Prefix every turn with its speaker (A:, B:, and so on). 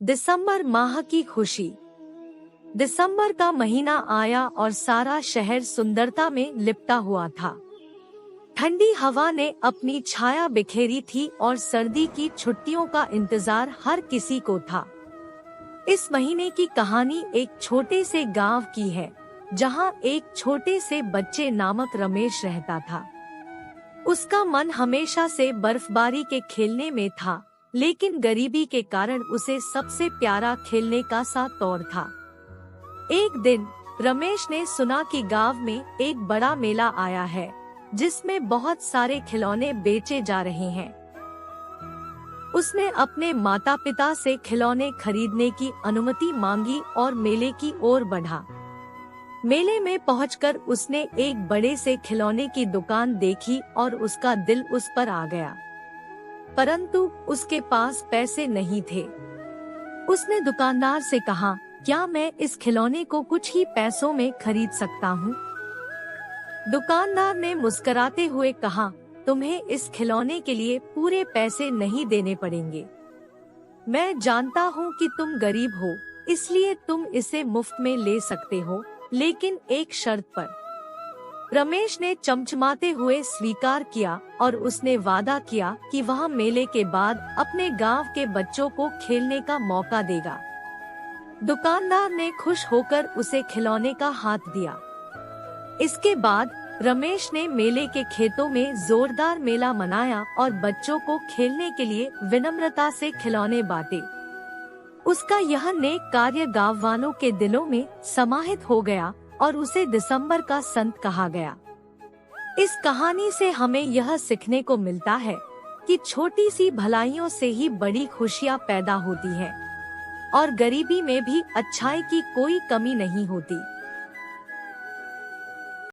A: दिसंबर माह की खुशी। दिसंबर का महीना आया और सारा शहर सुंदरता में लिपटा हुआ था। ठंडी हवा ने अपनी छाया बिखेरी थी और सर्दी की छुट्टियों का इंतजार हर किसी को था। इस महीने की कहानी एक छोटे से गांव की है, जहां एक छोटे से बच्चे नामक रमेश रहता था। उसका मन हमेशा से बर्फबारी के खेलने में था, लेकिन गरीबी के कारण उसे सबसे प्यारा खेलने का सा तौर था। एक दिन रमेश ने सुना कि गांव में एक बड़ा मेला आया है, जिसमें बहुत सारे खिलौने बेचे जा रहे हैं। उसने अपने माता पिता से खिलौने खरीदने की अनुमति मांगी और मेले की ओर बढ़ा। मेले में पहुंचकर उसने एक बड़े से खिलौने की दुकान देखी और उसका दिल उस पर आ गया, परंतु उसके पास पैसे नहीं थे। उसने दुकानदार से कहा, क्या मैं इस खिलौने को कुछ ही पैसों में खरीद सकता हूँ? दुकानदार ने मुस्कुराते हुए कहा, तुम्हें इस खिलौने के लिए पूरे पैसे नहीं देने पड़ेंगे। मैं जानता हूँ कि तुम गरीब हो, इसलिए तुम इसे मुफ्त में ले सकते हो, लेकिन एक शर्त पर। रमेश ने चमचमाते हुए स्वीकार किया और उसने वादा किया कि वह मेले के बाद अपने गांव के बच्चों को खेलने का मौका देगा। दुकानदार ने खुश होकर उसे खिलौने का हाथ दिया। इसके बाद रमेश ने मेले के खेतों में जोरदार मेला मनाया और बच्चों को खेलने के लिए विनम्रता से खिलौने बांटे। उसका यह नेक कार्य गांव वालों के दिलों में समाहित हो गया और उसे दिसंबर का संत कहा गया। इस कहानी से हमें यह सीखने को मिलता है कि छोटी सी भलाइयों से ही बड़ी खुशियां पैदा होती है और गरीबी में भी अच्छाई की कोई कमी नहीं होती।